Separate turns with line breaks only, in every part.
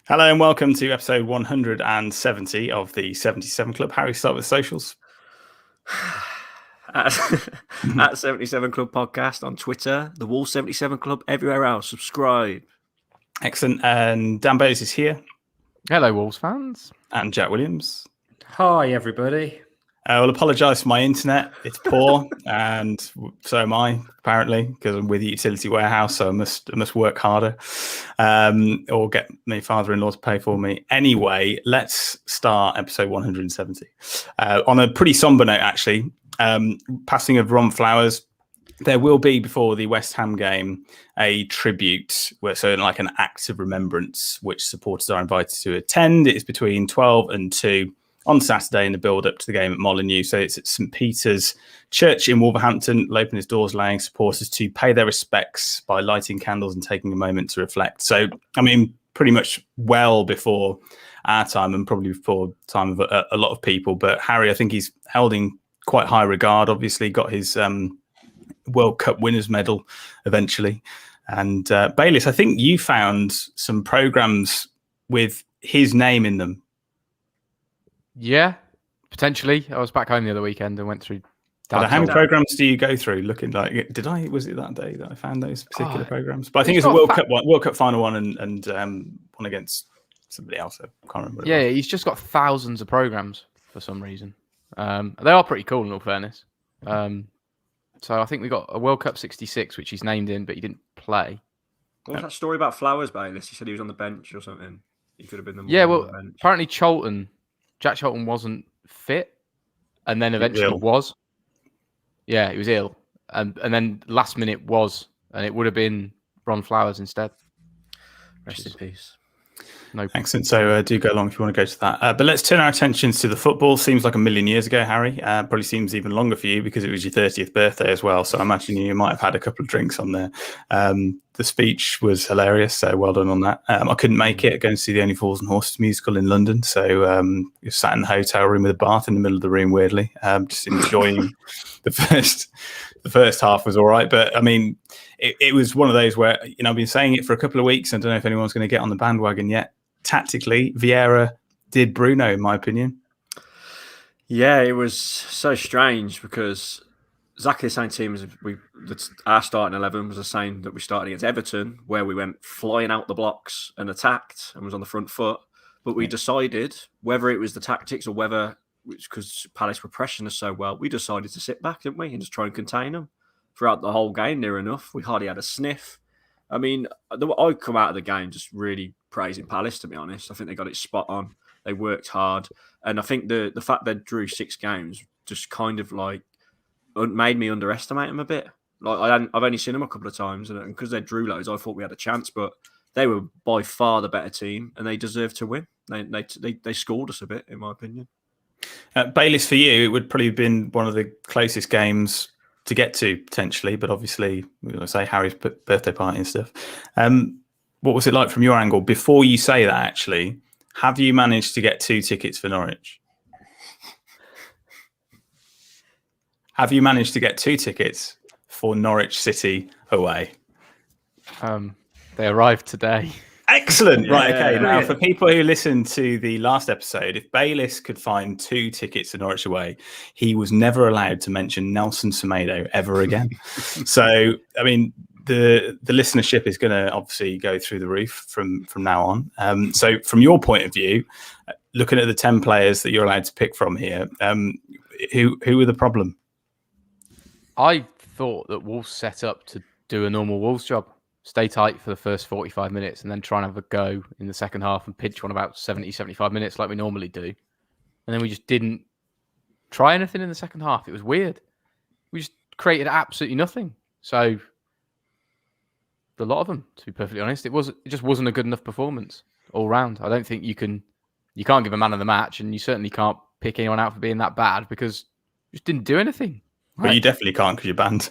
Hello and welcome to episode 170 of the 77 Club. Harry, start with socials.
at 77 Club Podcast on Twitter, the Wall 77 Club everywhere else. Subscribe.
Excellent. And Dan Bowes is here.
Hello, Wolves fans.
And Jack Williams.
Hi, everybody.
I will apologise for my internet. It's poor, and so am I, apparently, because I'm with the utility warehouse, so I must work harder or get my father-in-law to pay for me. Anyway, let's start episode 170. On a pretty sombre note, actually, passing of Ron Flowers. There will be, before the West Ham game, a tribute, so like an act of remembrance, which supporters are invited to attend. It is between 12 and 2 on Saturday in the build-up to the game at Molineux. So it's at St. Peter's Church in Wolverhampton. Will open its doors, allowing supporters to pay their respects by lighting candles and taking a moment to reflect. So, I mean, pretty much well before our time and probably before time of a lot of people. But Harry, I think he's held in quite high regard. Obviously got his World Cup winners medal eventually. And Bayliss, I think you found some programmes with his name in them.
Yeah, potentially. I was back home the other weekend and went through.
How many programs do you go through? Looking like, was it that day that I found those particular programs? But I think it's a World Cup final one and one against somebody else. I can't remember.
Yeah, he's just got thousands of programs for some reason. They are pretty cool in all fairness. So I think we got a World Cup 66, which he's named in, but he didn't play.
What was that story about Flowers, Bayliss? He said he was on the bench or something. He could have been
the bench. Apparently Jack Charlton wasn't fit, and then eventually was. Yeah, he was ill, and then last minute was, and it would have been Ron Flowers instead.
Rest in peace.
No,
excellent. So do go along if you want to go to that. But let's turn our attentions to the football. Seems like a million years ago, Harry. Probably seems even longer for you because it was your 30th birthday as well. So I imagine you might have had a couple of drinks on there. The speech was hilarious, so well done on that. I couldn't make it, going to see the Only Fools and Horses musical in London. So you sat in the hotel room with a bath in the middle of the room, weirdly, just enjoying the first half was all right. But I mean, it was one of those where, I've been saying it for a couple of weeks. I don't know if anyone's going to get on the bandwagon yet. Tactically, Vieira did Bruno, in my opinion.
Yeah, it was so strange because exactly the same team as our starting 11 was the same that we started against Everton, where we went flying out the blocks and attacked and was on the front foot. But we decided, whether it was the tactics or whether because Palace were pressing us so well, we decided to sit back, didn't we, and just try and contain them throughout the whole game. Near enough, we hardly had a sniff. I mean, I come out of the game just really praising Palace, to be honest. I think they got it spot on. They worked hard. And I think the fact they drew 6 games just kind of like made me underestimate them a bit. Like I've only seen them a couple of times, and because they drew loads, I thought we had a chance, but they were by far the better team and they deserved to win. They scored us a bit, in my opinion.
Bayliss, for you, it would probably have been one of the closest games to get to, potentially, but obviously, we're going to say Harry's birthday party and stuff. What was it like from your angle? Before you say that, actually, have you managed to get 2 tickets for Norwich? Have you managed to get 2 tickets for Norwich City away?
They arrived today.
Excellent. Right. Okay. Now, for people who listened to the last episode, if Bayliss could find 2 tickets to Norwich away, he was never allowed to mention Nelson Semedo ever again. So, I mean, the listenership is going to obviously go through the roof from now on. So, from your point of view, looking at the 10 players that you're allowed to pick from here, who were the problem?
I thought that Wolves set up to do a normal Wolves job. Stay tight for the first 45 minutes and then try and have a go in the second half and pinch one about 70, 75 minutes like we normally do. And then we just didn't try anything in the second half. It was weird. We just created absolutely nothing. So, a lot of them, to be perfectly honest, it just wasn't a good enough performance all round. I don't think you can't give a man of the match, and you certainly can't pick anyone out for being that bad because you just didn't do anything.
Right? Well, you definitely can't because you're banned.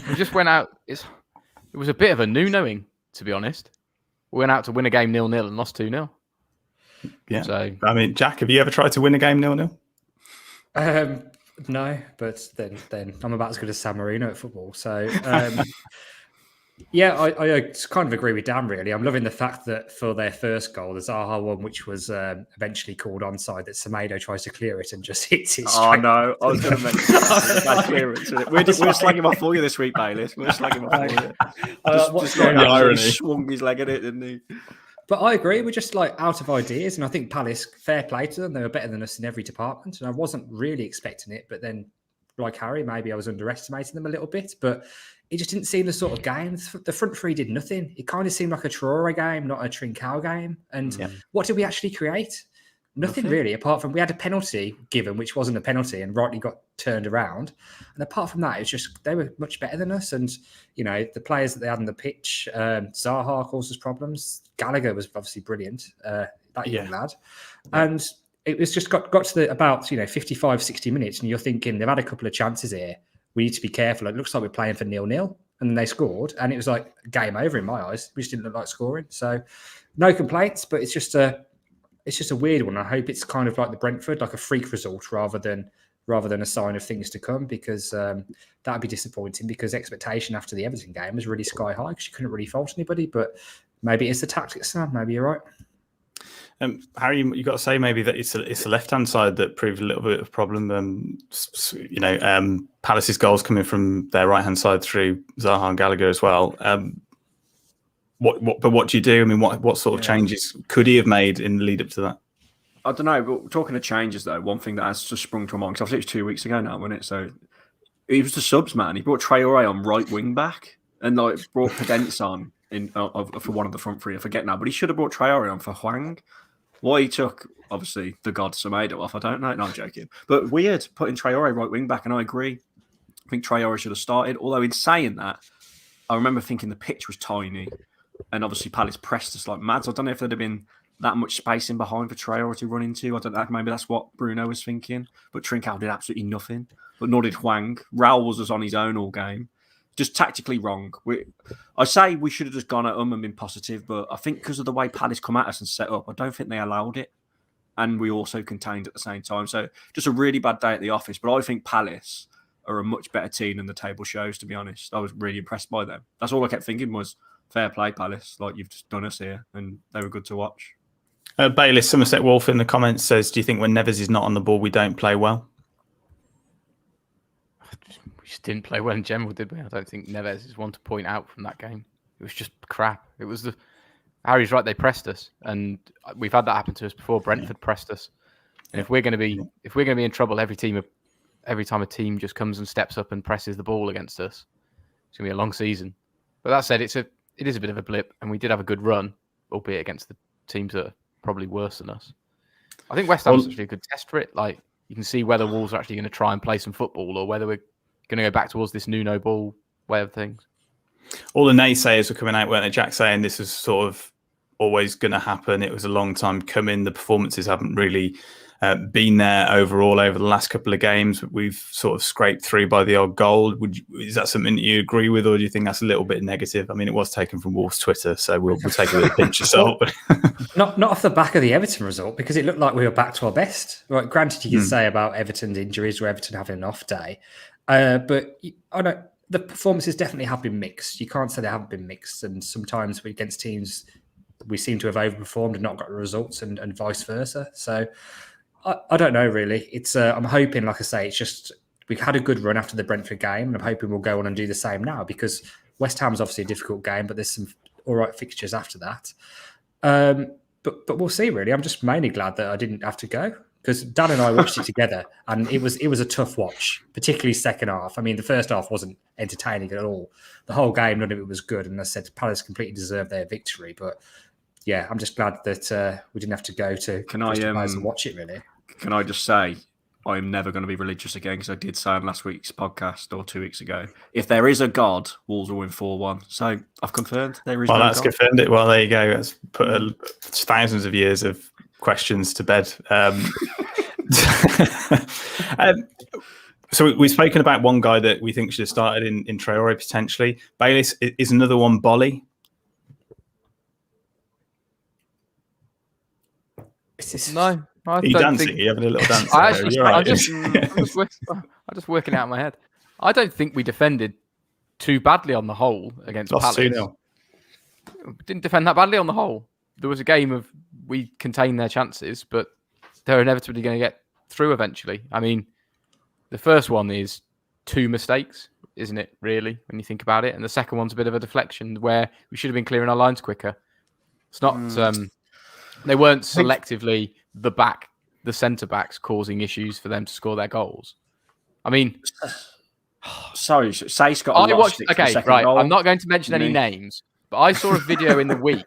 We just went out. It was a bit of a new knowing, to be honest. We went out to win a game 0-0 and lost 2-0.
Yeah. So, I mean, Jack, have you ever tried to win a game 0-0?
No, but then I'm about as good as San Marino at football. So Yeah, I kind of agree with Dan, really. I'm loving the fact that for their first goal, the Zaha one, which was eventually called onside, that Semedo tries to clear it and just hits it
Oh
straight.
no, I was going to mention that. Bad clearance. We're slagging him off for you this week, Bayliss. We're slagging him off for you.
What's
Just
going
like
the
on?
irony.
he swung his leg at it, didn't he?
But I agree, we're just like out of ideas. And I think Palace, fair play to them, they were better than us in every department. And I wasn't really expecting it. But then, like Harry, maybe I was underestimating them a little bit. But it just didn't seem the sort of game. The front three did nothing. It kind of seemed like a Traore game, not a Trincao game. And what did we actually create? Nothing really, apart from we had a penalty given, which wasn't a penalty and rightly got turned around. And apart from that, it was just they were much better than us. And, you know, the players that they had on the pitch, Zaha causes problems. Gallagher was obviously brilliant, that young lad. And it was just got to about, 55, 60 minutes. And you're thinking they've had a couple of chances here. We need to be careful. It looks like we're playing for 0-0. And then they scored. And it was like game over in my eyes. We just didn't look like scoring. So no complaints, but it's just a weird one. I hope it's kind of like the Brentford, like a freak result rather than a sign of things to come, because that'd be disappointing, because expectation after the Everton game was really sky high because you couldn't really fault anybody. But maybe it's the tactics, Sam. Maybe you're right.
Harry, you got to say maybe that it's the left-hand side that proved a little bit of a problem. Palace's goals coming from their right-hand side through Zaha and Gallagher as well. What do you do? I mean, what sort of changes could he have made in the lead up to that?
I don't know, but talking of changes though, one thing that has just sprung to mind, because obviously it was 2 weeks ago now, wasn't it? So he was the subs man. He brought Traore on right wing back and like brought Podence on for one of the front three. I forget now, but he should have brought Traore on for Hwang. Why he took obviously the god Semedo off, I don't know. No, I'm joking. But weird putting Traore right wing back, and I agree. I think Traore should have started. Although in saying that, I remember thinking the pitch was tiny. And obviously, Palace pressed us like mad. So I don't know if there'd have been that much space in behind for Traore to run into. I don't know. Maybe that's what Bruno was thinking. But Trincao did absolutely nothing. But nor did Hwang. Raul was on his own all game. Just tactically wrong. I say we should have just gone at them and been positive. But I think because of the way Palace come at us and set up, I don't think they allowed it. And we also contained at the same time. So just a really bad day at the office. But I think Palace are a much better team than the table shows, to be honest. I was really impressed by them. That's all I kept thinking was, fair play, Palace. Like, you've just done us here, and they were good to watch.
Bayliss, Somerset Wolf in the comments says, do you think when Neves is not on the ball, we don't play well?
We just didn't play well in general, did we? I don't think Neves is one to point out from that game. It was just crap. It was Harry's right, they pressed us, and we've had that happen to us before. Brentford pressed us. And if we're going to be in trouble every time a team just comes and steps up and presses the ball against us, it's going to be a long season. But that said, it is a bit of a blip, and we did have a good run, albeit against the teams that are probably worse than us. I think West Ham's actually a good test for it. Like, you can see whether Wolves are actually going to try and play some football, or whether we're going to go back towards this new no ball way of things.
All the naysayers were coming out, weren't they, Jack, saying this was sort of always going to happen. It was a long time coming. The performances haven't really been there overall over the last couple of games. We've sort of scraped through by the odd goal. Is that something that you agree with, or do you think that's a little bit negative? I mean, it was taken from Wolves' Twitter, so we'll take it with a pinch of salt.
Not off the back of the Everton result, because it looked like we were back to our best. Right, granted, you can say about Everton's injuries or Everton having an off day, but I don't. The performances definitely have been mixed. You can't say they haven't been mixed, and sometimes against teams we seem to have overperformed and not got the results, and vice versa. So I don't know, really. It's I'm hoping, like I say, it's just we've had a good run after the Brentford game, and I'm hoping we'll go on and do the same now, because West Ham's obviously a difficult game, but there's some all right fixtures after that. But we'll see, really. I'm just mainly glad that I didn't have to go, because Dan and I watched it together, and it was a tough watch, particularly second half. I mean, the first half wasn't entertaining at all. The whole game, none of it was good, and I said Palace completely deserved their victory. But yeah, I'm just glad that we didn't have to go to and watch it, really.
Can I just say, I'm never going to be religious again, because I did say on last week's podcast or 2 weeks ago, if there is a God, Wolves will win 4-1. So I've confirmed there is no God.
Well, that's confirmed it. Well, there you go. That's put thousands of years of questions to bed. So we've spoken about one guy that we think should have started in Traore potentially. Bayliss, is another one Bolly?
No,
Are you dancing? Are you having a little dance?
I'm just working out in my head. I don't think we defended too badly on the whole against
Lost
Palace.
2-0.
Didn't defend that badly on the whole. There was a game of we contained their chances, but they're inevitably going to get through eventually. I mean, the first one is 2 mistakes, isn't it, really, when you think about it? And the second one's a bit of a deflection where we should have been clearing our lines quicker. It's not... they weren't selectively the centre-backs causing issues for them to score their goals. I mean...
Sorry, Sace got a lot of sticks for the second goal.
I'm not going to mention any names, but I saw a video in the week.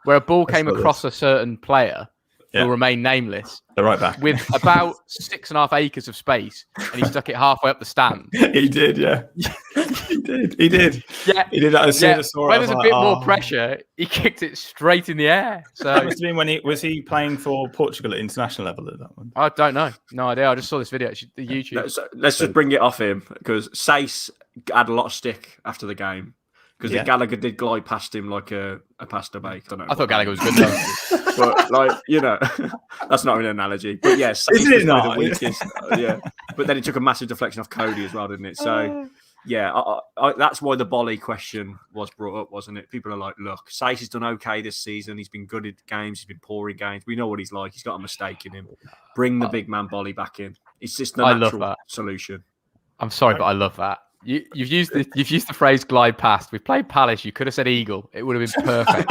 Where a ball came across a certain player who will remain nameless.
The right back.
With about 6.5 acres of space, and he stuck it halfway up the stand.
He did, yeah. He did.
Yeah.
He did that as soon as I saw it.
When there's a bit more pressure, he kicked it straight in the air. So
that must have been when was he playing for Portugal at international level at that one?
I don't know. No idea. I just saw this video. The YouTube.
Let's just bring it off him because Sace had a lot of stick after the game. Because Gallagher did glide past him like a pasta bake.
I thought Gallagher was good though.
But that's not an analogy. But yes,
isn't it not?
The weakest, yeah. But then it took a massive deflection off Cody as well, didn't it? So that's why the Bolly question was brought up, wasn't it? People are like, look, Sace has done okay this season. He's been good at games. He's been poor in games. We know what he's like. He's got a mistake in him. Bring the big man Bolly back in. It's just the natural solution.
I'm sorry, but I love that. You've used the phrase glide past. We've played Palace. You could have said eagle. It would have been perfect.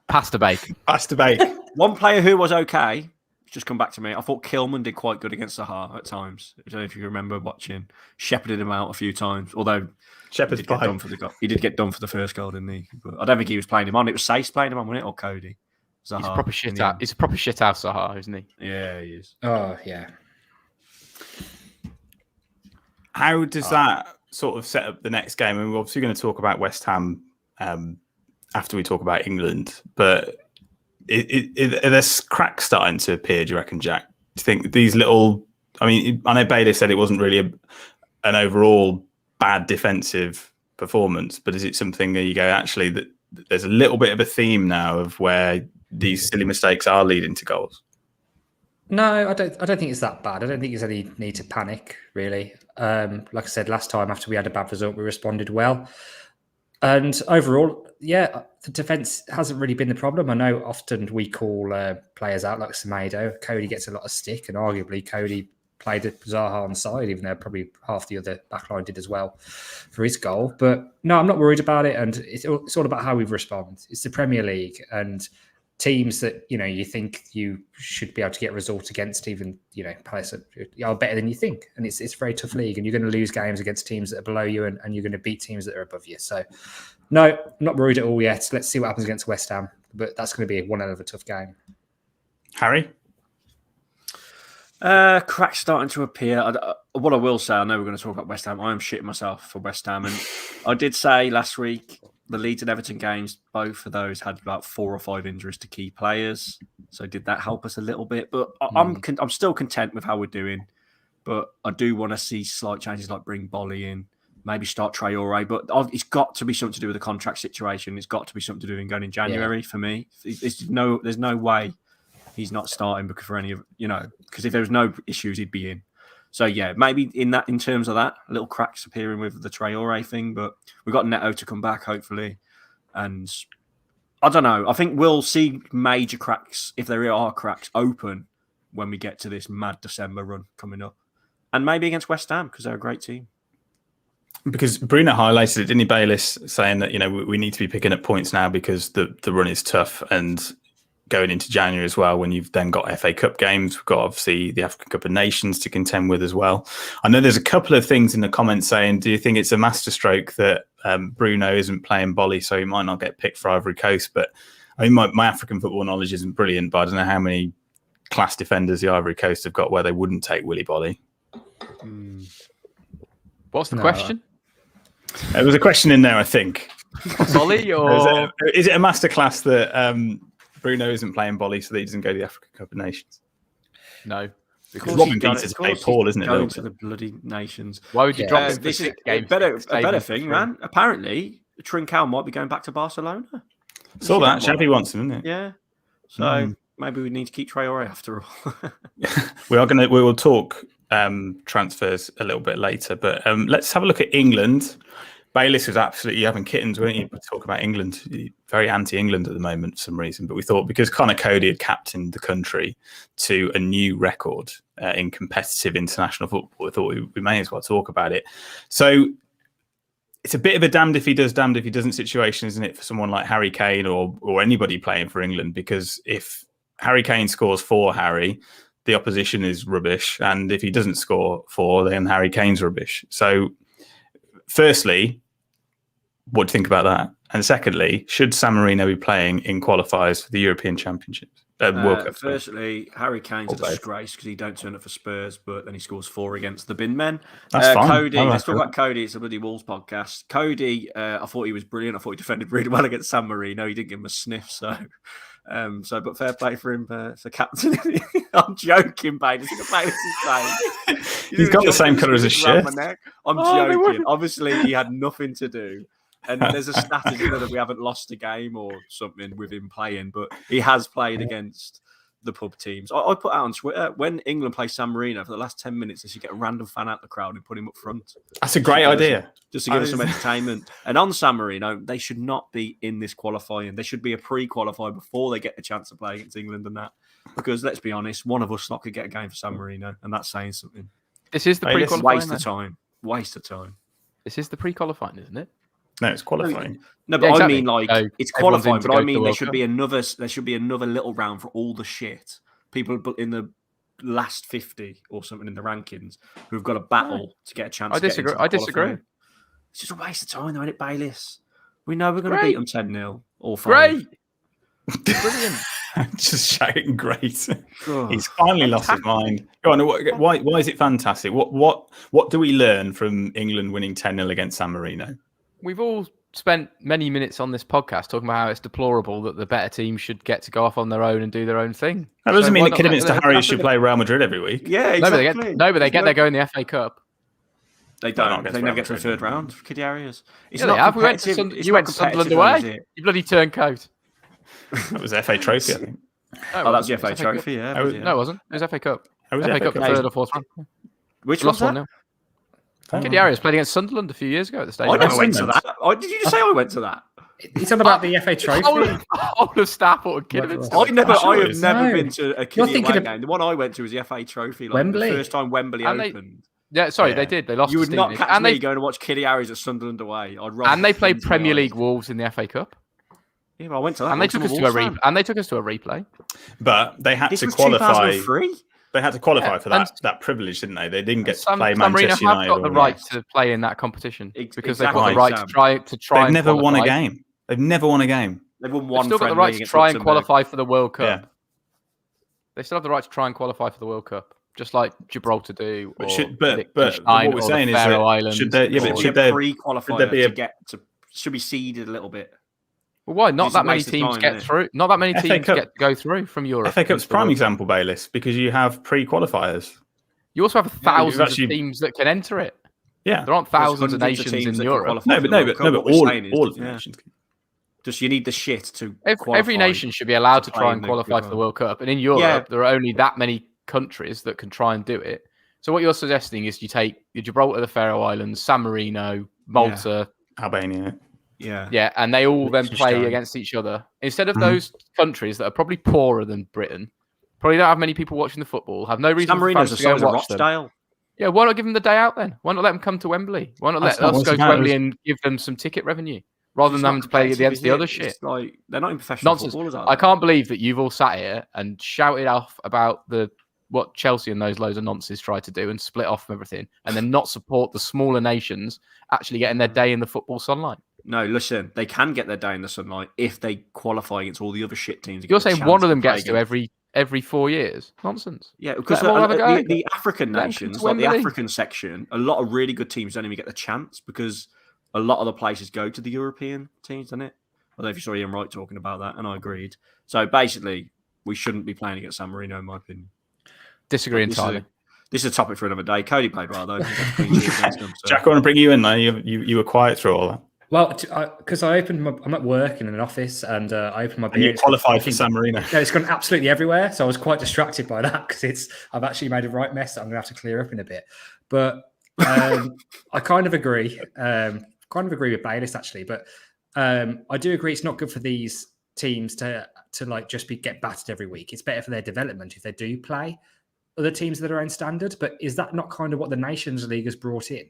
Pasta bake.
One player who was okay, just come back to me. I thought Kilman did quite good against Zaha at times. I don't know if you remember watching. Shepherded him out a few times. Although he did get done for the first goal, didn't he? But I don't think he was playing him on. It was Sace playing him on, wasn't it? Or Cody? Zaha.
He's a proper shit out. He's a proper shit house, Zaha, isn't he?
Yeah, he is.
Oh yeah.
How does that sort of set up the next game? And we're obviously going to talk about West Ham after we talk about England. But are there cracks starting to appear, do you reckon, Jack? Do you think these little... I mean, I know Bailey said it wasn't really an overall bad defensive performance, but is it something that you go, actually, that there's a little bit of a theme now of where these silly mistakes are leading to goals?
No, I don't think it's that bad. I don't think there's any need to panic, really. Like I said last time, after we had a bad result, we responded well. And overall, the defence hasn't really been the problem. I know often we call players out like Semedo. Cody gets a lot of stick, and arguably Cody played Zaha on side, even though probably half the other backline did as well for his goal. But no, I'm not worried about it. And it's all about how we respond. It's the Premier League, and teams that you think you should be able to get results against, even players are better than you think, and it's a very tough league, and you're going to lose games against teams that are below you, and you're going to beat teams that are above you. So, no, I'm not worried at all yet. Let's see what happens against West Ham, but that's going to be one hell of a tough game.
Harry,
cracks starting to appear. What I will say, I know we're going to talk about West Ham. I am shitting myself for West Ham, and I did say last week, the Leeds and Everton games, both of those had about 4 or 5 injuries to key players. So did that help us a little bit? But I'm still content with how we're doing. But I do want to see slight changes, like bring Bolly in, maybe start Traore. But it's got to be something to do with the contract situation. It's got to be something to do with going in January for me. There's no way he's not starting because if there was no issues, he'd be in. So maybe in terms of that, little cracks appearing with the Traore thing, but we've got Neto to come back hopefully, and I don't know. I think we'll see major cracks, if there are cracks, open when we get to this mad December run coming up, and maybe against West Ham because they're a great team.
Because Bruno highlighted it, didn't he, Bayliss, saying that we need to be picking up points now because the run is tough, and going into January as well, when you've then got FA Cup games, we've got obviously the African Cup of Nations to contend with as well. I know there's a couple of things in the comments saying, do you think it's a masterstroke that Bruno isn't playing Bolly, so he might not get picked for Ivory Coast? But I mean, my African football knowledge isn't brilliant, but I don't know how many class defenders the Ivory Coast have got where they wouldn't take Willy Bolly.
What's the question?
There was a question in there, I think.
Bolly, or
is it a masterclass that Bruno isn't playing Bolly so that he doesn't go to the African Cup of Nations?
No.
Because Robin Peters played Paul, isn't it?
Going to the bloody Nations.
Why would you drop him?
This is a better thing, man. Apparently, Trincao might be going back to Barcelona.
Saw that. Xavi wants him, isn't it?
Yeah. So maybe we need to keep Traore after all.
We will talk transfers a little bit later. But let's have a look at England. Bayliss was absolutely having kittens, weren't you? Talk about England, very anti-England at the moment for some reason. But we thought because Conor Cody had captained the country to a new record in competitive international football, we thought we may as well talk about it. So it's a bit of a damned if he does, damned if he doesn't situation, isn't it, for someone like Harry Kane or anybody playing for England? Because if Harry Kane scores for Harry, the opposition is rubbish. And if he doesn't score for, then Harry Kane's rubbish. So firstly, what do you think about that? And secondly, should San Marino be playing in qualifiers for the European Championships? World Cup?
Firstly, Harry Kane's a disgrace because he don't turn up for Spurs, but then he scores 4 against the bin men.
That's fine.
Cody, let's talk about Cody. It's a bloody Wolves podcast. Cody, I thought he was brilliant. I thought he defended really well against San Marino. He didn't give him a sniff, but fair play for him for captain. I'm joking, babe.
He's got the same colour as his shirt.
I'm joking. Obviously, he had nothing to do. And there's a stat that we haven't lost a game or something with him playing, but he has played against the pub teams. I put out on Twitter, when England play San Marino, for the last 10 minutes, they should get a random fan out the crowd and put him up front.
That's a great idea.
Just to give us some entertainment. And on San Marino, they should not be in this qualifying. They should be a pre-qualifier before they get the chance to play against England and that. Because let's be honest, one of us not could get a game for San Marino, and that's saying something.
This is the pre-qualifying.
Waste of time.
This is the pre-qualifying, isn't it?
No, it's qualifying.
No, but
exactly.
I mean, it's qualifying. But I mean, there should be another little round for all the shit people in the last 50 or something in the rankings who've got a battle to get a chance.
I disagree.
It's just a waste of time, though, isn't it, Bayliss? We know we're going to beat them 10-0 or 5.
Great, brilliant.
Just shouting great. He's finally lost his mind. Go on. Why is it fantastic? What do we learn from England winning 10-0 against San Marino?
We've all spent many minutes on this podcast talking about how it's deplorable that the better team should get to go off on their own and do their own thing.
That doesn't mean that Kidderminster Harriers should play Real Madrid every week.
Yeah, exactly.
But they get their go in the FA Cup.
They don't. They never get to the third round for Kiddie Harriers.
Yeah, they have. You went to Sunderland away. You bloody turncoat.
That was the FA Trophy, I think.
That was the FA Trophy, yeah.
No, it wasn't. It was FA Cup.
FA
Cup third or fourth round.
Which was that?
Kiddie Harriers played against Sunderland a few years ago at the stadium.
I went to that. Did you just say I went to that?
He's talking about the FA Trophy.
Whole of Stafford, Kidderminster.
I have never been to a Kiddie away game. The one I went to was the FA Trophy.
Wembley.
The first time Wembley opened.
They did. They lost.
You would not catch me going to watch Kiddie Harriers at Sunderland away.
And they played Premier League Wolves in the FA Cup.
Yeah, but I went to that.
And they took us to a replay.
But they had to qualify. They had to qualify for that privilege, didn't they? They didn't get to play Manchester United.
Have got the right to play in that competition because they've got the right to try.
They've never won a game. They've never won a game.
They've won one.
They've still got the right to try and qualify for the World Cup.
Yeah.
They still have the right to try and qualify for the World Cup, just like Gibraltar do.
But what we're saying is that should they
pre-qualify should be seeded a little bit.
Well, why? Not that many teams get through. Not that many teams get to go through from Europe.
FA Cup's prime example, Bayliss, because you have pre-qualifiers.
You also have thousands of teams that can enter it.
Yeah,
there aren't thousands of nations in Europe.
No, but all of the nations.
Just you need the shit to.
Every nation should be allowed to try and qualify for the World Cup, and in Europe there are only that many countries that can try and do it. So what you're suggesting is you take Gibraltar, the Faroe Islands, San Marino, Malta,
Albania.
Yeah, and they all then play against each other. Instead of those countries that are probably poorer than Britain, probably don't have many people watching the football, have no reason for fans to go and watch them. Yeah, why not give them the day out then? Why not let them come to Wembley? Why not let us go to Wembley and give them some ticket revenue rather than having to play against the other shit?
Like they're not in professional footballers.
I can't believe that you've all sat here and shouted off about what Chelsea and those loads of nonsense tried to do and split off from everything, and then not support the smaller nations actually getting their day in the football sunlight.
No, listen, they can get their day in the sunlight if they qualify against all the other shit teams.
You're saying one of them gets to every 4 years? Nonsense.
Yeah, because the African nations, like the African section, a lot of really good teams don't even get the chance because a lot of the places go to the European teams, don't it? I don't know if you saw Ian Wright talking about that, and I agreed. So basically, we shouldn't be playing against San Marino, in my opinion.
Disagree entirely.
This is a topic for another day. Cody played well, though.
Jack, I want to bring you in, though. You were quiet through all that.
Well, because I'm at work in an office, and I opened my
And
beer.
you qualified for San Marino.
No, it's gone absolutely everywhere. So I was quite distracted by that because I've actually made a right mess that I'm going to have to clear up in a bit. But I kind of agree. With Bayliss actually, but I do agree it's not good for these teams to like just get battered every week. It's better for their development if they do play other teams at their own standard. But is that not kind of what the Nations League has brought in?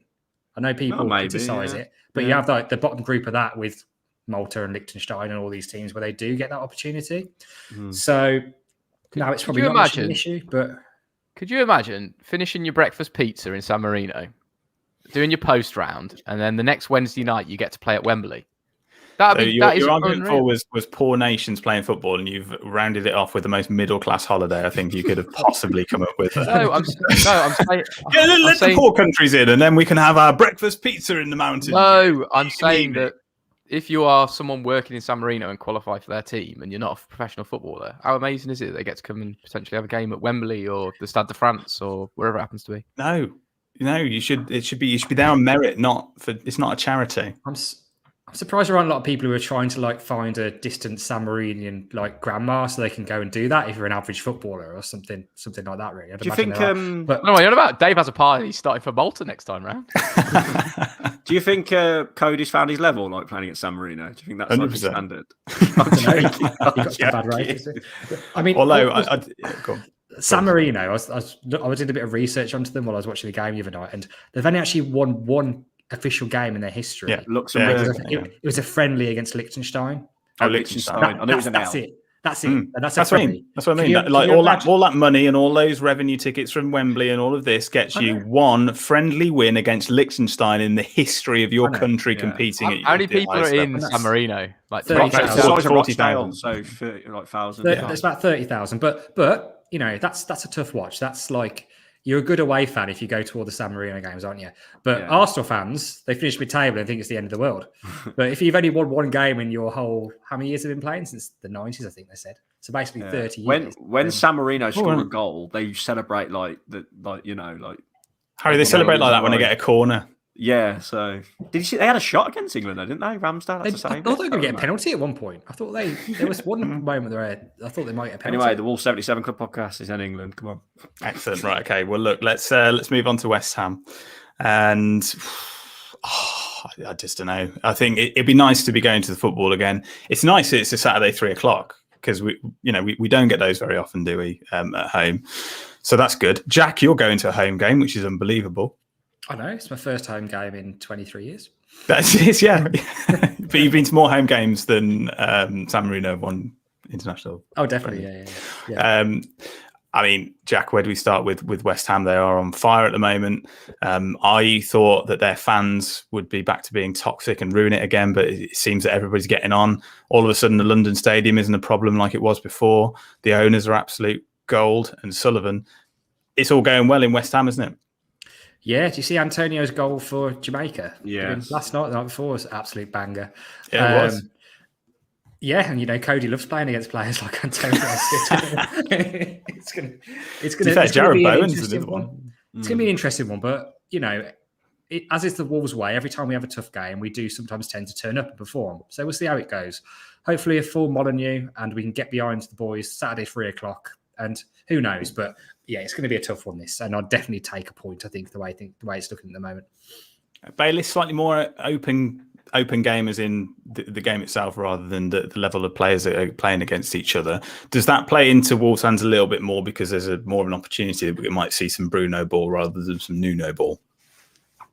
I know people criticise it, but you have like the bottom group of that with Malta and Liechtenstein and all these teams where they do get that opportunity. So now it's probably not much of an issue, but
could you imagine finishing your breakfast pizza in San Marino, doing your post round, and then the next Wednesday night you get to play at Wembley?
Your argument for was poor nations playing football, and you've rounded it off with the most middle class holiday I think you could have possibly come up with.
I'm saying
let the poor countries in, and then we can have our breakfast pizza in the mountains.
No, I'm saying that if you are someone working in San Marino and qualify for their team, and you're not a professional footballer, how amazing is it that they get to come and potentially have a game at Wembley or the Stade de France or wherever it happens to be?
No, you should be there on merit, not for. It's not a charity.
I'm surprised there aren't a lot of people who are trying to like find a distant San Marinian like grandma so they can go and do that if you're an average footballer or something like that. Really,
do you think?
But
no, you're about Dave has a party starting for Malta next time round.
Do you think Cody's found his level like playing at San Marino? Do you think that's like the standard?
I don't know. He got some bad rates. I mean,
although go on.
San Marino, I was doing a bit of research onto them while I was watching the game the other night, and they've only actually won one official game in their history.
Yeah, Luxembourg.
It was a friendly against Liechtenstein.
Liechtenstein. That's
it. That's it. And that's
what I mean. That's what I mean. Like all that money and all those revenue tickets from Wembley and all of this gets you one friendly win against Liechtenstein in the history of your country competing.
How many people are in San Marino? Like
40,000. So like 1,000.
There's about 30,000. But you know that's a tough watch. That's like. You're a good away fan if you go to all the San Marino games, aren't you? But Arsenal fans, they finish mid-table and think it's the end of the world. But if you've only won one game in your whole, how many years have you been playing? Since the 90s, I think they said. So basically 30 years.
When San Marino score a goal, they celebrate
Harry, they celebrate like that when they get a corner.
Yeah, so did you see they had a shot against England, though, didn't they? Ramsdale, that's the same.
I thought they were going to get a penalty at one point. I thought there was one moment where I thought they might get a penalty.
Anyway, the Wolves 77 Club podcast is in England. Come on.
Excellent. Right, okay. Well, look, let's move on to West Ham. And I just don't know. I think it'd be nice to be going to the football again. It's nice it's a Saturday 3:00 because we don't get those very often, do we? At home. So that's good. Jack, you're going to a home game, which is unbelievable.
I know, it's my first home game in 23 years.
That's it, yeah. But you've been to more home games than San Marino have won international.
Oh, definitely, yeah.
I mean, Jack, where do we start with West Ham? They are on fire at the moment. I thought that their fans would be back to being toxic and ruin it again, but it seems that everybody's getting on. All of a sudden, the London Stadium isn't a problem like it was before. The owners are absolute gold, and Sullivan. It's all going well in West Ham, isn't it?
Yeah, do you see Antonio's goal for Jamaica?
Yeah.
Last night, the night before, was an absolute banger.
Yeah, it was.
Yeah, and Cody loves playing against players like Antonio. It's gonna
Jared
be an
Bowen's
interesting
another one.
It's gonna be an interesting one, but as is the Wolves' way, every time we have a tough game, we do sometimes tend to turn up and perform. So we'll see how it goes. Hopefully, a full Molyneux, and we can get behind the boys Saturday 3:00. And who knows? But yeah, it's going to be a tough one. This, and I'll definitely take a point. I think the way it's looking at the moment.
Bayliss slightly more open game, as in the game itself, rather than the level of players that are playing against each other. Does that play into Wolves' hands a little bit more because there's more of an opportunity that we might see some Bruno ball rather than some Nuno ball?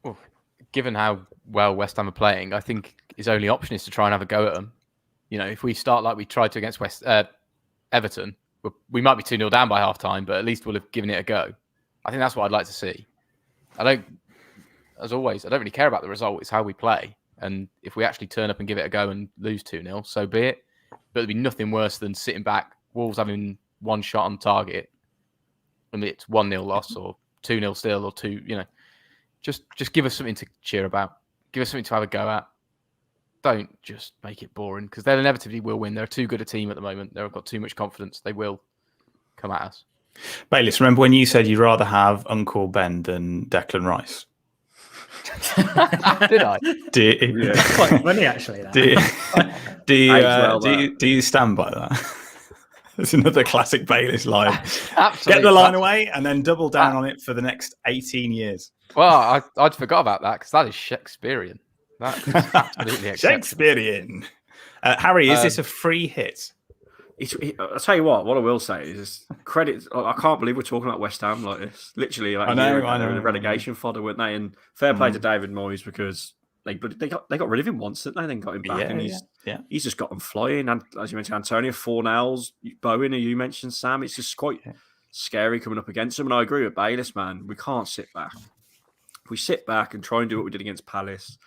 Well, given how well West Ham are playing, I think his only option is to try and have a go at them. If we start like we tried to against Everton, we might be 2-0 down by half time, but at least we'll have given it a go. I think that's what I'd like to see. As always, I don't really care about the result. It's how we play. And if we actually turn up and give it a go and lose 2-0, so be it. But it'd be nothing worse than sitting back, Wolves having one shot on target, and it's 1-0 loss or 2-0 still or 2, just give us something to cheer about. Give us something to have a go at. Don't just make it boring, because they inevitably will win. They're too good a team at the moment. They've got too much confidence. They will come at us.
Bayliss, remember when you said you'd rather have Uncle Ben than Declan Rice?
Did I?
That's quite funny, actually. That.
Do you stand by that? It's another classic Bayliss line.
Absolutely.
Get the line away and then double down on it for the next 18 years.
Well, I'd forgot about that because that is Shakespearean. That is absolutely exceptional.
Shakespearean. Harry, is this a free hit?
I'll tell you what I will say is credit. I can't believe we're talking about West Ham like this. Literally, like
I
a year
know,
ago, they were the relegation fodder, weren't they? And fair play to David Moyes because they got rid of him once, didn't they? Then got him back, and he's just got them flying. And as you mentioned, Antonio, 4 nails, Bowen, who you mentioned, Sam. It's just quite scary coming up against him. And I agree with Bayliss, man. We can't sit back. If we sit back and try and do what we did against Palace,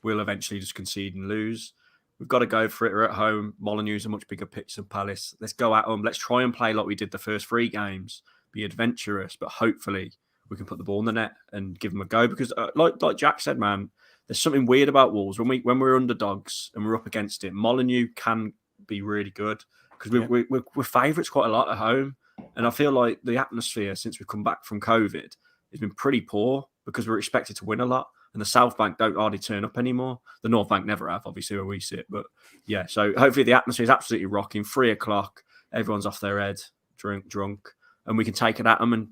we'll eventually just concede and lose. We've got to go for it. We're at home. Molineux's a much bigger pitch than Palace. Let's go at them. Let's try and play like we did the first 3 games. Be adventurous, but hopefully we can put the ball in the net and give them a go. Because, like Jack said, man, there's something weird about Wolves. When we're underdogs and we're up against it, Molineux can be really good because we're favourites quite a lot at home. And I feel like the atmosphere since we've come back from COVID has been pretty poor because we're expected to win a lot. And the South Bank don't hardly turn up anymore. The North Bank never have, obviously, where we sit. But yeah, so hopefully the atmosphere is absolutely rocking. 3:00, everyone's off their head, drunk, and we can take it at them and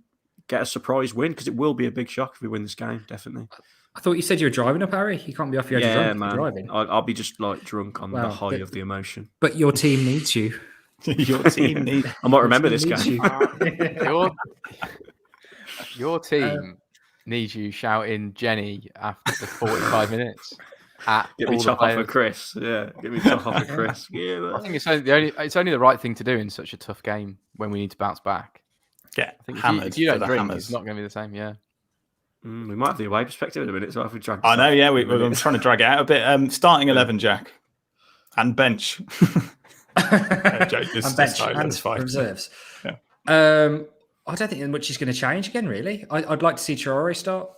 get a surprise win because it will be a big shock if we win this game, definitely.
I thought you said you were driving up, Harry. You can't be off your head drunk.
Man.
Driving.
I'll be just like drunk on the high of the emotion.
But your team needs you.
Your team needs.
I might remember this game.
Your team needs you shouting Jenny after the 45 minutes.
Get me top off of Chris. Yeah, get me top off of Chris. Yeah,
I think it's only the right thing to do in such a tough game when we need to bounce back.
Get
hammered. If you don't drink, it's not going to be the same. Yeah.
We might have the away perspective in a minute. So if we drag,
I know. Yeah, we're trying to drag it out a bit. Starting 11, Jack, and bench.
And bench and reserves.
Yeah.
I don't think much is going to change again, really. I'd like to see Traore start.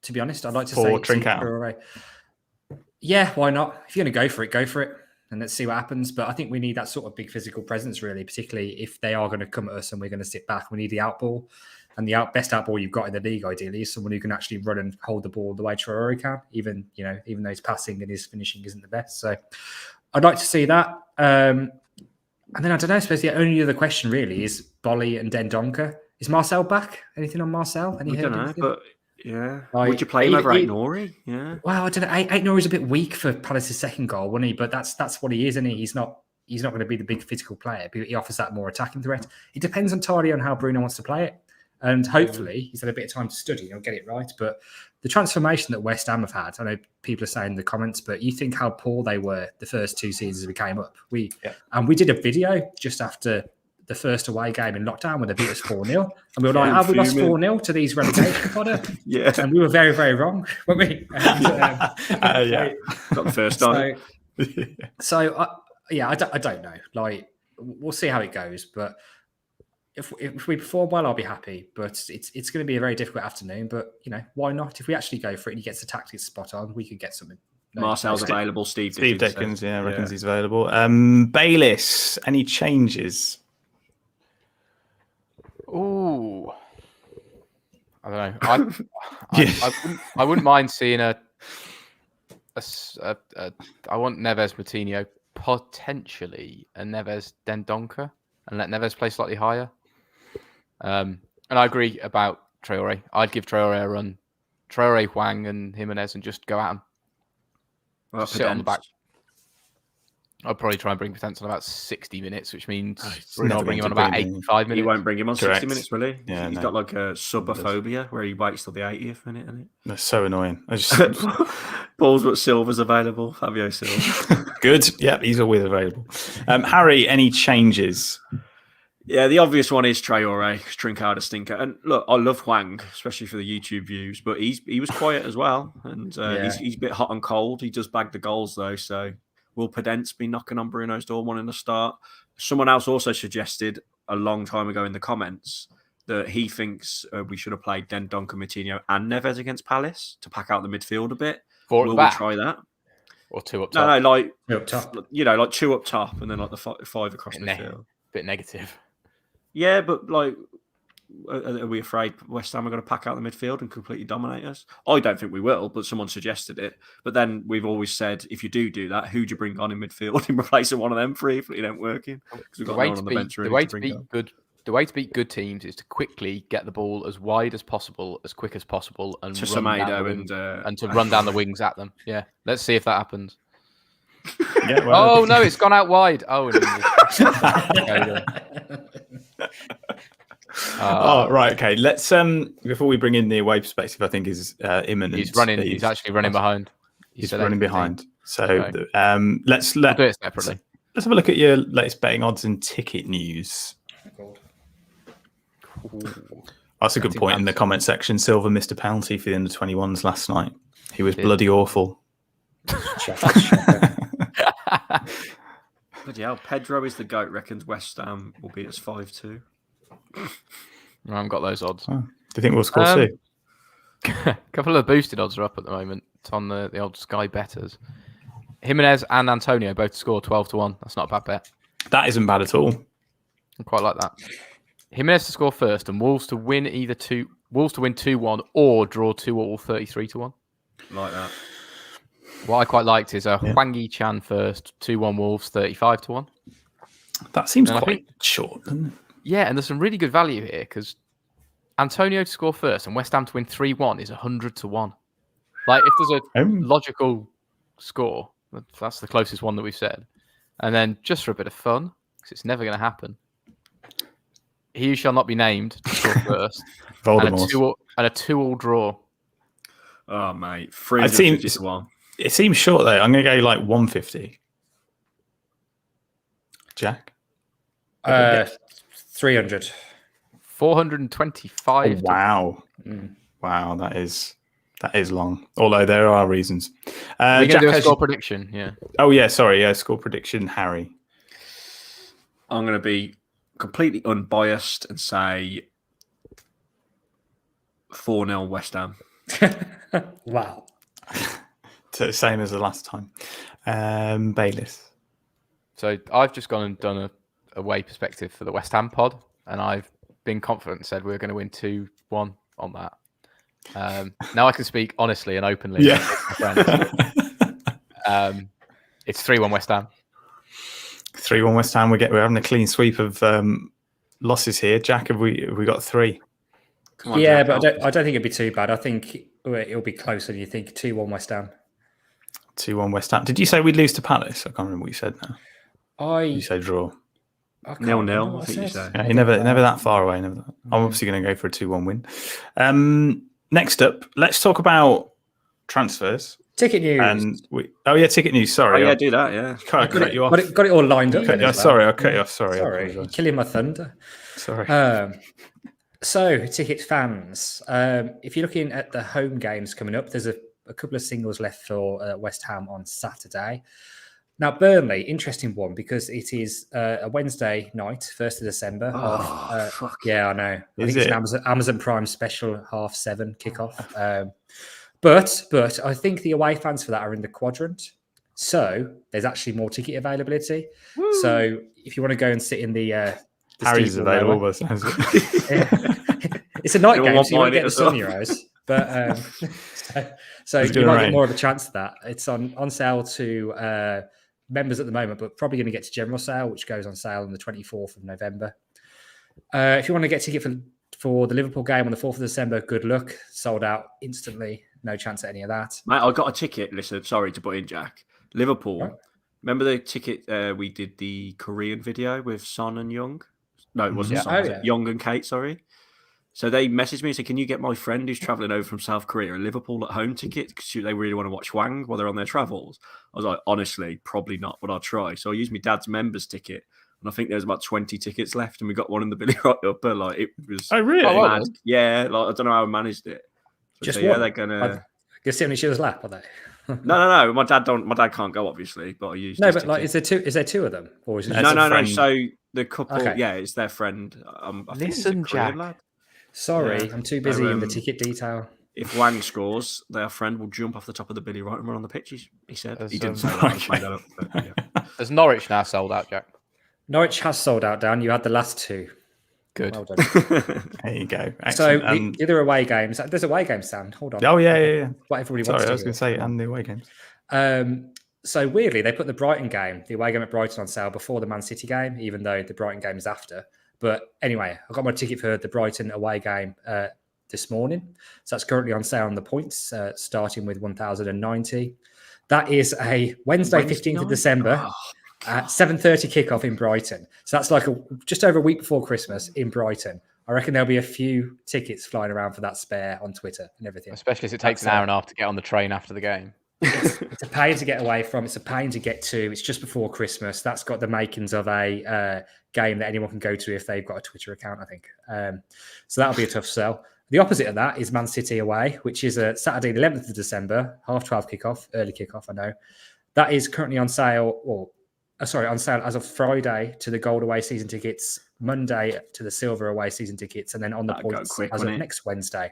To be honest, I'd like to see Traore. Yeah, why not? If you're going to go for it. And let's see what happens. But I think we need that sort of big physical presence, really, particularly if they are going to come at us and we're going to sit back. We need the outball. And the best outball you've got in the league, ideally, is someone who can actually run and hold the ball the way Traore can, even though his passing and his finishing isn't the best. So I'd like to see that. And then I don't know, I suppose the only other question really is Bolly and Dendoncker. Is Marcel back? Anything on Marcel?
I don't know, but yeah. Would you play him over Aït-Nouri? Yeah.
Well, I don't know. Aït-Nouri's a bit weak for Palace's second goal, wasn't he? But that's what he is, isn't he? He's not going to be the big physical player, but he offers that more attacking threat. It depends entirely on how Bruno wants to play it. And hopefully he's had a bit of time to study and he'll get it right. But the transformation that West Ham have had, I know people are saying in the comments, but you think how poor they were the first 2 seasons we came up. And we did a video just after the first away game in lockdown when they beat us 4-0. And we were like, we lost 4-0 to these relegation fodder?
Yeah.
And we were very, very wrong, weren't we? And,
yeah. Not the first time.
I don't know. Like, we'll see how it goes. But if we perform well, I'll be happy. But it's going to be a very difficult afternoon. But, why not? If we actually go for it and he gets the tactics spot on, we could get something.
Marcel's available. Steve
Dickens, reckons he's available. Bayliss, any changes?
Oh, I don't know. I wouldn't mind seeing I want Neves Moutinho, potentially a Neves Dendoncker, and let Neves play slightly higher. And I agree about Traore. I'd give Traore a run. Traore, Hwang, and Jimenez, and just go at him. Sit on the back. I'll probably try and bring Potence on about 60 minutes, which means Bruno will bring him on about 85 minutes.
He won't bring him on 60 minutes, will he?
Yeah,
he's got like a subophobia where he waits till the 80th minute, isn't it?
That's so annoying.
Balls but Silva's available. Fabio Silva.
Good. Yeah, he's always available. Harry, any changes?
Yeah, the obvious one is Traore, Trincao stinker. And look, I love Hwang, especially for the YouTube views, but he was quiet as well. And he's a bit hot and cold. He does bag the goals, though, so... Will Podence be knocking on Bruno's door wanting to start? Someone else also suggested a long time ago in the comments that he thinks we should have played Dendoncker, Moutinho and Neves against Palace to pack out the midfield a bit. Will we try that?
Or 2 up top?
No, like
2 up top.
Like 2 up top and then like the 5 across the field.
Bit negative.
Yeah, but like Are we afraid West Ham are going to pack out the midfield and completely dominate us? I don't think we will, but someone suggested it. But then we've always said, if you do that, who do you bring on in midfield in place of one of them three if it ain't working? Because we've got no one on the bench really to bring on.
The way to beat good teams is to quickly get the ball as wide as possible, as quick as possible, and
To
run down
Semedo
and to run down the wings at them. Yeah, let's see if that happens.
Yeah, well,
Oh no, it's gone out wide. Oh,
right. Okay. Let's before we bring in the away perspective, I think is imminent.
He's running. He's actually running behind.
He's running behind. So
Okay.
let's
We'll do it separately.
Let's have a look at your latest betting odds and ticket news. That's a good point in the comment section. Silver missed a penalty for the under 21s last night. He was bloody awful.
Bloody hell, Pedro is the GOAT, reckons West Ham will beat us 5-2.
I haven't got those odds.
Oh, do you think we'll score two?
A couple of the boosted odds are up at the moment. It's on the old Sky betters. Jimenez and Antonio both score 12-1. That's not a bad bet.
That isn't bad at all.
I quite like that. Jimenez to score first and Wolves to win 2-1 or draw 2-all 33-1.
Like that.
What I quite liked is Hwang Hee-Chan first, 2-1 Wolves 35-1.
That seems quite short, doesn't it?
Yeah, and there's some really good value here because Antonio to score first and West Ham to win 3-1 is 100-1. Like if there's a logical score, that's the closest one that we've said. And then just for a bit of fun, because it's never going to happen, he who shall not be named to score first.
Voldemort.
And a 2-all draw.
Oh, mate. 350-1.
It seems short, though. I'm going to go like 150. Jack?
300.
425.
Oh, wow. Wow, that is long. Although there are reasons.
We're going to do a score prediction, yeah.
Oh, yeah, sorry. Yeah, score prediction, Harry.
I'm going to be completely unbiased and say 4-0 West Ham.
Wow.
So same as the last time. Bayliss.
So I've just gone and done a away perspective for the West Ham pod, and I've been confident and said we're going to win 2-1 on that. Now I can speak honestly and openly.
Yeah.
It's 3-1 West Ham.
3-1 West Ham. We're having a clean sweep of losses here. Jack, have we got 3?
Come on,
Yeah,
Jack,
but I don't think it'd be too bad. I think it'll be closer than you think. 2-1 West Ham.
2-1 West Ham. Did you say we'd lose to Palace? I can't remember what you said now. You say draw.
0-0, I think you say.
Yeah, never that far away. I'm obviously going to go for a 2-1 win. Next up, let's talk about transfers.
Ticket news.
And ticket news. Sorry.
Oh, yeah, do that, yeah.
I cut you off.
Got it all lined up.
Sorry, I cut you off. Sorry.
You're killing my thunder.
Sorry.
So, ticket fans, if you're looking at the home games coming up, there's a couple of singles left for West Ham on Saturday. Now, Burnley, interesting one because it is a Wednesday night, 1st of December.
Fuck.
Yeah, I know. I think
it?
it's an Amazon Prime special 7:30 kickoff. But I think the away fans for that are in the quadrant. So there's actually more ticket availability. Woo! So if you want to go and sit in the
Harry's available. It's
a night game, so you won't get the sun in your eyes. But so you might get more of a chance of that. It's on sale to members at the moment, but probably going to get to general sale, which goes on sale on the 24th of November. If you want to get a ticket for the Liverpool game on the 4th of December, good luck. Sold out instantly. No chance at any of that.
Mate, I got a ticket. Listen, sorry to put in, Jack. Liverpool. Right. Remember the ticket we did the Korean video with Son and Young? No, it wasn't Son. Young and Kate, sorry. So they messaged me and said, can you get my friend who's travelling over from South Korea a Liverpool at home ticket? Because they really want to watch Hwang while they're on their travels. I was like, honestly, probably not, but I'll try. So I used my dad's members ticket. And I think there's about 20 tickets left. And we got one in the Billy Right Upper. Like, it was mad. Yeah, like, I don't know how I managed it.
Just
yeah, they're going to...
You're sitting on each other's lap, are they?
No. My dad can't go, obviously, but I used
No, but like, is there two of them? Or is it
no. So the couple, it's their friend.
Listen, Jack.
Lad.
Sorry, I'm too busy in the ticket detail.
If Hwang scores, their friend will jump off the top of the Billy Right and run on the pitch. He said he didn't say that.
Has Norwich now sold out, Jack?
Norwich has sold out, Dan. You had the last two.
Good.
Well done.
There you go.
So
Excellent.
the other away games, there's away games, Sam. Hold on.
Oh, yeah.
What everybody
Sorry,
wants
I was
to
going to say, and the away games.
So weirdly, they put the Brighton game, the away game at Brighton, on sale before the Man City game, even though the Brighton game is after. But anyway, I got my ticket for the Brighton away game this morning. So that's currently on sale on the points, starting with 1,090. That is a Wednesday 15th of December at 7:30 kickoff in Brighton. So that's like just over a week before Christmas in Brighton. I reckon there'll be a few tickets flying around for that spare on Twitter and everything.
Especially as it takes an hour and a half to get on the train after the game.
It's a pain to get away from. It's a pain to get to. It's just before Christmas. That's got the makings of a game that anyone can go to if they've got a Twitter account, I think. So that'll be a tough sell. The opposite of that is Man City away, which is a Saturday, the 11th of December, 12:30 kickoff, early kickoff, I know. That is currently on sale, on sale as of Friday to the gold away season tickets, Monday to the silver away season tickets, and then on the points as of next Wednesday.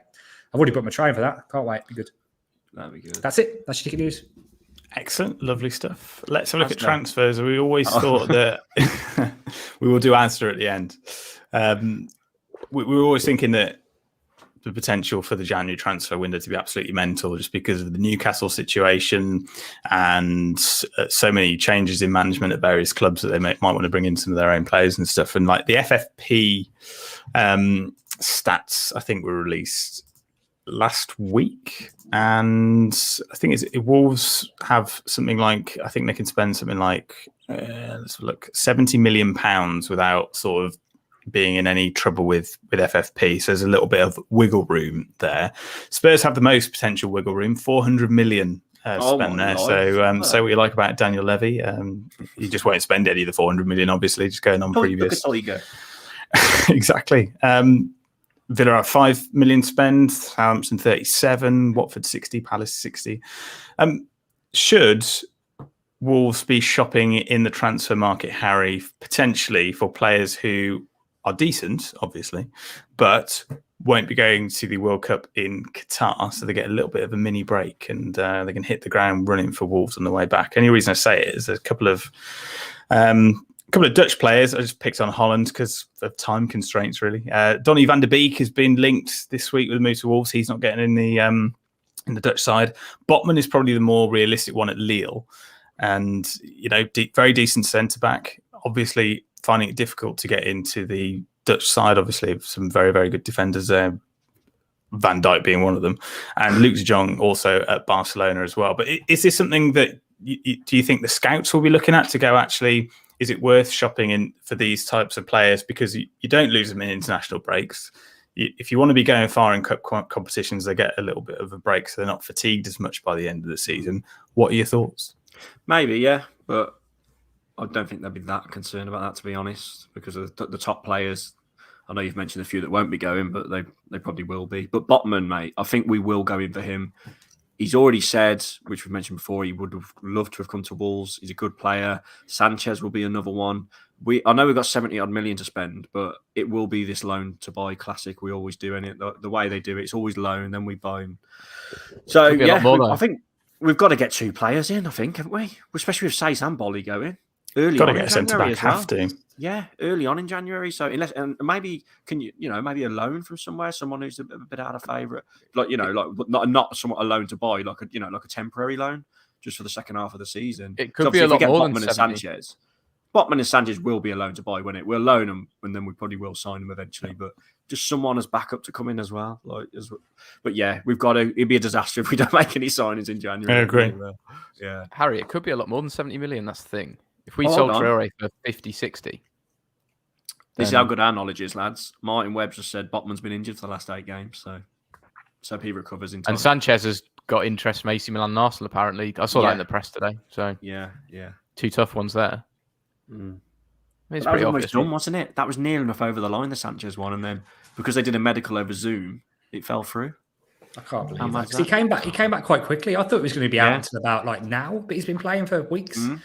I've already booked my train for that. Can't wait. Be good.
That'd be good.
That's it. That's your ticket news.
Excellent. Lovely stuff. Let's have a look at transfers. We always thought that we will do Asda at the end. We were always thinking that the potential for the January transfer window to be absolutely mental just because of the Newcastle situation and so many changes in management at various clubs that they might want to bring in some of their own players and stuff. And like the FFP stats, I think, were released last week, and I think Wolves have something like, I think they can spend something like let's look, £70 million without sort of being in any trouble with FFP. So there's a little bit of wiggle room there. Spurs have the most potential wiggle room, 400 million spent there. So what you like about Daniel Levy, you just won't spend any of the 400 million, obviously, just going on previous. Exactly. Villa have 5 million spend, Southampton 37, Watford 60, Palace 60. Should Wolves be shopping in the transfer market, Harry, potentially for players who are decent, obviously, but won't be going to the World Cup in Qatar, so they get a little bit of a mini break and they can hit the ground running for Wolves on the way back? Any reason I say it is there's a couple of Dutch players. I just picked on Holland because of time constraints, really. Donny van der Beek has been linked this week with a move to Wolves. He's not getting in the Dutch side. Botman is probably the more realistic one at Lille, and very decent centre back. Obviously, finding it difficult to get into the Dutch side. Obviously, some very, very good defenders there. Van Dijk being one of them, and Luke de Jong also at Barcelona as well. But is this something that do you think the scouts will be looking at to go, actually, is it worth shopping in for these types of players? Because you don't lose them in international breaks. If you want to be going far in cup competitions, they get a little bit of a break, so they're not fatigued as much by the end of the season. What are your thoughts?
Maybe, yeah, but I don't think they'll be that concerned about that, to be honest, because of the top players. I know you've mentioned a few that won't be going, but they probably will be. But Botman, mate, I think we will go in for him. He's already said, which we've mentioned before, he would have loved to have come to Wolves. He's a good player. Sanchez will be another one. I know we've got 70-odd million to spend, but it will be this loan to buy classic. We always do, and the way they do it, it's always loan, then we buy him. So, yeah, I think we've got to get 2 players in, I think, haven't we? Especially with Saïs and Bolly going. Got
to get a centre back, have to.
Yeah, early on in January. So maybe maybe a loan from somewhere, someone who's a bit out of favourite, not somewhat a loan to buy, like a temporary loan, just for the second half of the season.
It could be a lot more than 70.
Sanchez. Botman and Sanchez will be a loan to buy, won't it? We'll loan them, and then we probably will sign them eventually. But just someone as backup to come in as well. But yeah, we've got to. It'd be a disaster if we don't make any signings in January.
I agree.
Yeah,
Harry, it could be a lot more than 70 million. That's the thing. If we sold Traore for 50, 60.
This is how good our knowledge is, lads. Martin Webb just said Botman's been injured for the last 8 games, so he recovers in time.
And Sanchez has got interest from AC Milan and Arsenal, apparently. I saw that in the press today. So
yeah.
2 tough ones there.
It's pretty obvious, done, wasn't it? That was near enough over the line, the Sanchez one, and then because they did a medical over Zoom, it fell through.
I can't believe that. He came back quite quickly. I thought it was going to be out until about now, but he's been playing for weeks. Mm-hmm.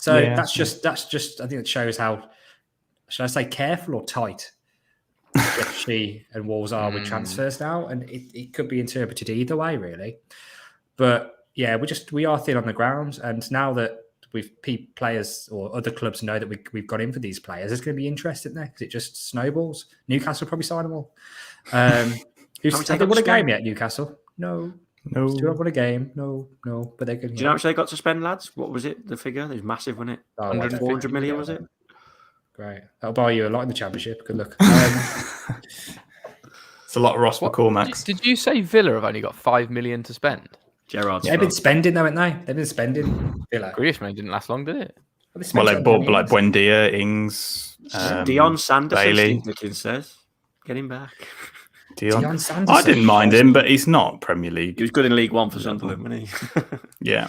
So that's just. I think it shows how, should I say, careful or tight She and Wolves are with transfers now, and it could be interpreted either way, really. But yeah, we are thin on the ground, and now that players or other clubs know that we've got in for these players, there's going to be interest in there because it just snowballs. Newcastle probably sign them all. Have they won a game yet, Newcastle? No. Still not won a game. No. But they're good.
Do you know how much they got to spend, lads? What was it? The figure? It was massive, wasn't it? 400 million, was it?
Great. That'll buy you a lot in the championship. Good luck.
It's a lot of Ross McCormack's.
Did you say Villa have only got 5 million to spend?
Gerrard's
they've been spending, though, haven't they? They've been spending. Villa.
Griezmann didn't last long, did it?
Well, they bought like Buendia, Ings,
Dion Sanderson.
Bailey.
Steve says, get him back.
Dion Sanderson. I didn't mind him, but he's not Premier League.
He was good in League One for Sunderland, wasn't he?
Yeah.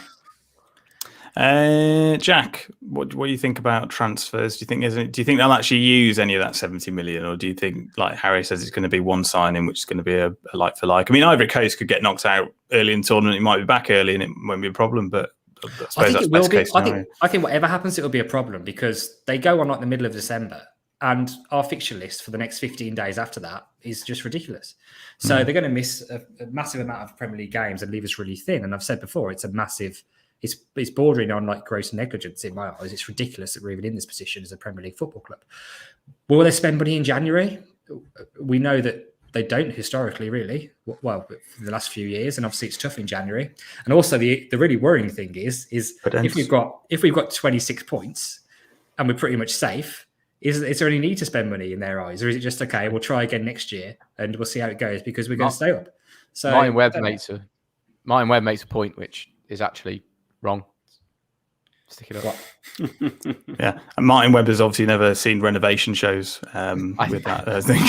Jack, what do you think about transfers? Do you think they'll actually use any of that 70 million, or do you think, like Harry says, it's going to be one signing, which is going to be a like for like? I mean, Ivory Coast could get knocked out early in the tournament; it might be back early, and it won't be a problem. But I suppose that's best case scenario.
I think whatever happens, it will be a problem because they go on like the middle of December, and our fixture list for the next 15 days after that is just ridiculous. So they're going to miss a massive amount of Premier League games and leave us really thin. And I've said before, it's a massive. It's bordering on like gross negligence in my eyes. It's ridiculous that we're even in this position as a Premier League football club. Will they spend money in January? We know that they don't historically, really. Well, for the last few years, and obviously it's tough in January. And also the really worrying thing is if we've got 26 points and we're pretty much safe, is there any need to spend money in their eyes, or is it just okay? We'll try again next year and we'll see how it goes because we're going to stay up. So
Martin Webb makes a point which is actually wrong. Stick it up.
Yeah, and Martin Webb has obviously never seen renovation shows with that. I think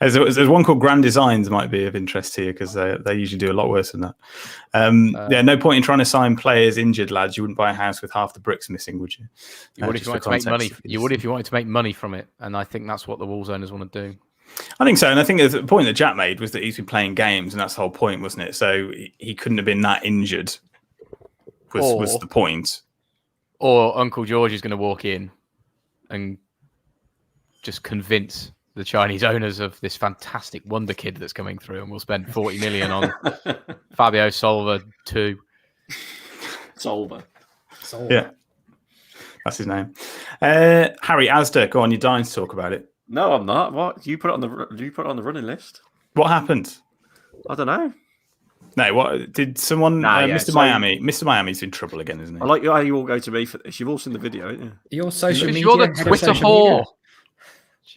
there's one called Grand Designs might be of interest here because they usually do a lot worse than that. No point in trying to sign players injured, lads. You wouldn't buy a house with half the bricks missing, would you?
You would if you wanted to make money. You would if you wanted to make money from it, and I think that's what the Wolves owners want to do.
I think so, and I think the point that Jack made was that he's been playing games, and that's the whole point, wasn't it? So he couldn't have been that injured. Was the point.
Or Uncle George is going to walk in and just convince the Chinese owners of this fantastic wonder kid that's coming through, and we'll spend 40 million on Fabio Solver 2.
Solver.
Yeah. That's his name. Harry, Asda, go on, you're dying to talk about it.
No, I'm not. What? You put it on the running list?
What happened?
I don't know.
No, what did someone? Mr. Miami. Mr. Miami's in trouble again, isn't he?
I like how you all go to me for this. You've all seen the video, haven't you?
You're social media.
You're the Twitter whore.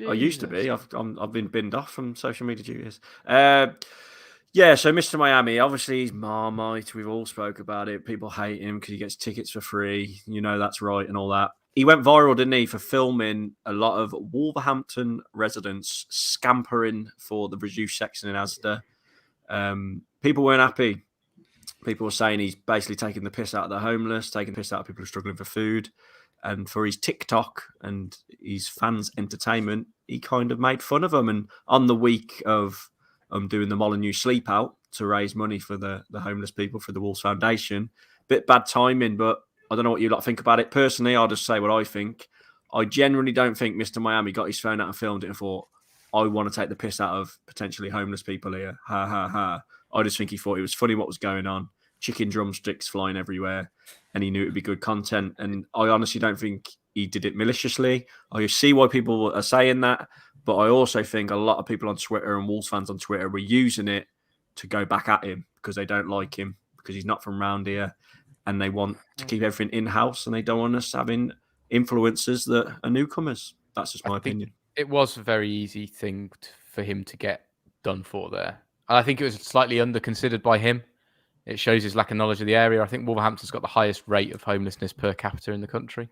I used to be. I've been binned off from social media duties. Yeah. So Mr. Miami, obviously he's Marmite. We've all spoke about it. People hate him because he gets tickets for free. You know that's right and all that. He went viral, didn't he, for filming a lot of Wolverhampton residents scampering for the reduced section in Asda. People weren't happy. People were saying he's basically taking the piss out of the homeless, taking the piss out of people who are struggling for food. And for his TikTok and his fans' entertainment, he kind of made fun of them. And on the week of doing the Molyneux Sleep Out to raise money for the homeless people for the Wolves Foundation, bit bad timing, but I don't know what you lot think about it. Personally, I'll just say what I think. I genuinely don't think Mr. Miami got his phone out and filmed it and thought, I want to take the piss out of potentially homeless people here. Ha, ha, ha. I just think he thought it was funny what was going on. Chicken drumsticks flying everywhere. And he knew it would be good content. And I honestly don't think he did it maliciously. I see why people are saying that. But I also think a lot of people on Twitter and Wolves fans on Twitter were using it to go back at him because they don't like him, because he's not from round here. And they want to keep everything in-house and they don't want us having influencers that are newcomers. That's just my opinion.
It was a very easy thing for him to get done for there. And I think it was slightly under-considered by him. It shows his lack of knowledge of the area. I think Wolverhampton's got the highest rate of homelessness per capita in the country.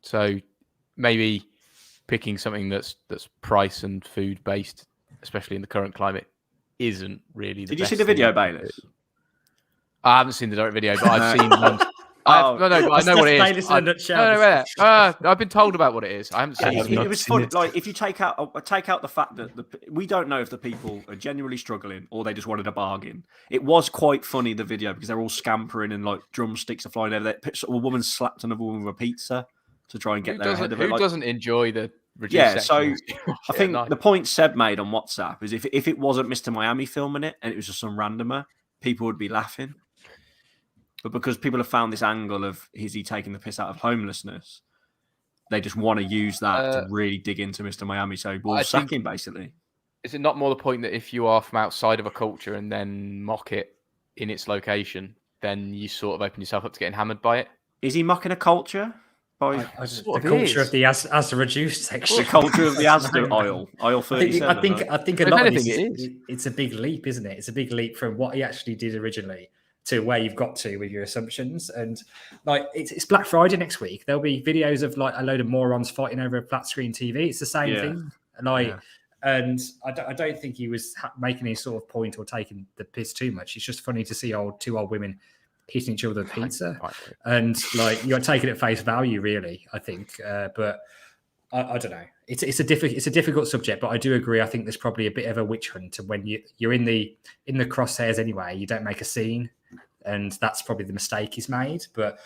So maybe picking something that's price and food-based, especially in the current climate, isn't really the best.
Did you see the video, Bayless?
I haven't seen the direct video, but I've seen one. I know what it is. I've been told about what it is. I haven't seen it.
It was fun. Like if you take out the fact that we don't know if the people are genuinely struggling or they just wanted a bargain. It was quite funny, the video, because they're all scampering and like drumsticks are flying over there. A woman slapped another woman with a pizza to try and get their head of it.
Who doesn't enjoy the reduced
section? So I think
nice.
The point Seb made on WhatsApp is if it wasn't Mr. Miami filming it and it was just some randomer, people would be laughing. but because people have found this angle of is he taking the piss out of homelessness, they just want to use that to really dig into Mr. Miami. So Wolves sack him, basically.
Is it not more the point that if you are from outside of a culture and then mock it in its location, then you sort of open yourself up to getting hammered by it?
Is he mocking a culture?
The culture of the Asda reduced section.
The culture of the Asda aisle 37.
I think a lot of this it's a big leap, isn't it? It's a big leap from what he actually did originally to where you've got to with your assumptions. And like it's Black Friday next week. There'll be videos of like a load of morons fighting over a flat screen TV. It's the same thing. And I don't think he was making any sort of point or taking the piss too much. It's just funny to see two old women hitting each other with pizza, and like you're taking it at face value, really. I think, but I don't know. It's a difficult subject, but I do agree. I think there's probably a bit of a witch hunt when you're in the crosshairs anyway. You don't make a scene, and that's probably the mistake he's made. But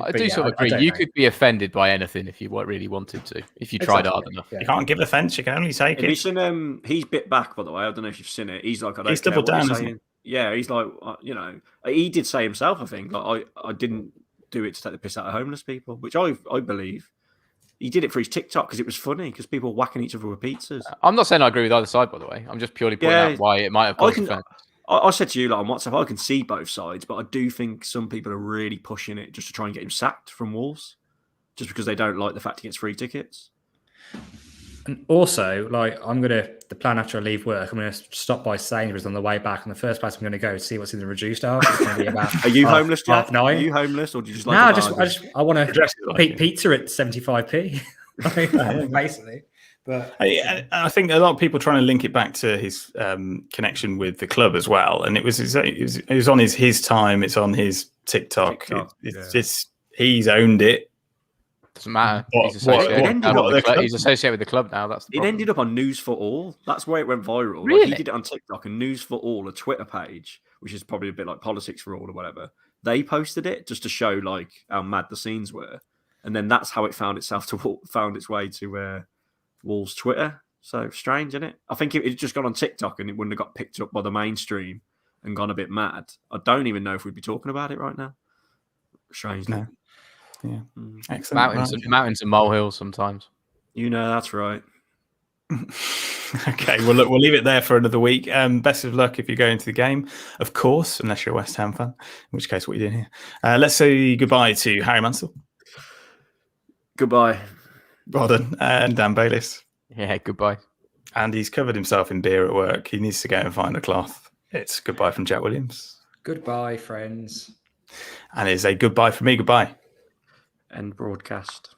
I do sort of agree. You could be offended by anything if you really wanted to. If you tried hard enough,
you can't give offence. You can only take it.
He's bit back, by the way. I don't know if you've seen it. He's like,
he's doubled down, isn't he?
Yeah, he's like, he did say himself, I think, like, I didn't do it to take the piss out of homeless people, which I believe. He did it for his TikTok because it was funny, because people were whacking each other with pizzas.
I'm not saying I agree with either side, by the way. I'm just purely pointing out why it might have caused offence.
I said to you like on WhatsApp, I can see both sides, but I do think some people are really pushing it just to try and get him sacked from Wolves, just because they don't like the fact he gets free tickets.
And also, like, the plan after I leave work, I'm going to stop by Sainsbury's on the way back. And the first place I'm going to go to see what's in the reduced half. It's going to be about
Are you homeless, Jack?
9:30.
Are you homeless, or do you just like?
No, I want to pizza at 75p, basically. But
I think a lot of people trying to link it back to his connection with the club as well, and it was on his time. It's on his TikTok. He's owned it.
Doesn't matter. He's associated with the club now. That's the problem.
It ended up on News for All. That's where it went viral.
Really?
Like, he did it on TikTok, and News for All, a Twitter page, which is probably a bit like Politics for All or whatever. They posted it just to show like how mad the scenes were, and then that's how it found its way to Wolves Twitter. So strange, isn't it? I think it just got on TikTok and it wouldn't have got picked up by the mainstream and gone a bit mad. I don't even know if we'd be talking about it right now. Strange.
No. Yeah. Excellent.
Mountains and molehills sometimes.
That's right.
Okay, well, look, we'll leave it there for another week. Best of luck if you go into the game, of course, unless you're a West Ham fan, in which case, what are you doing here? Let's say goodbye to Harry Mansell.
Goodbye.
Well done. And Dan Bayliss.
Yeah, goodbye.
And he's covered himself in beer at work. He needs to go and find a cloth. It's goodbye from Jack Williams.
Goodbye, friends.
And it's a goodbye from me. Goodbye.
End broadcast.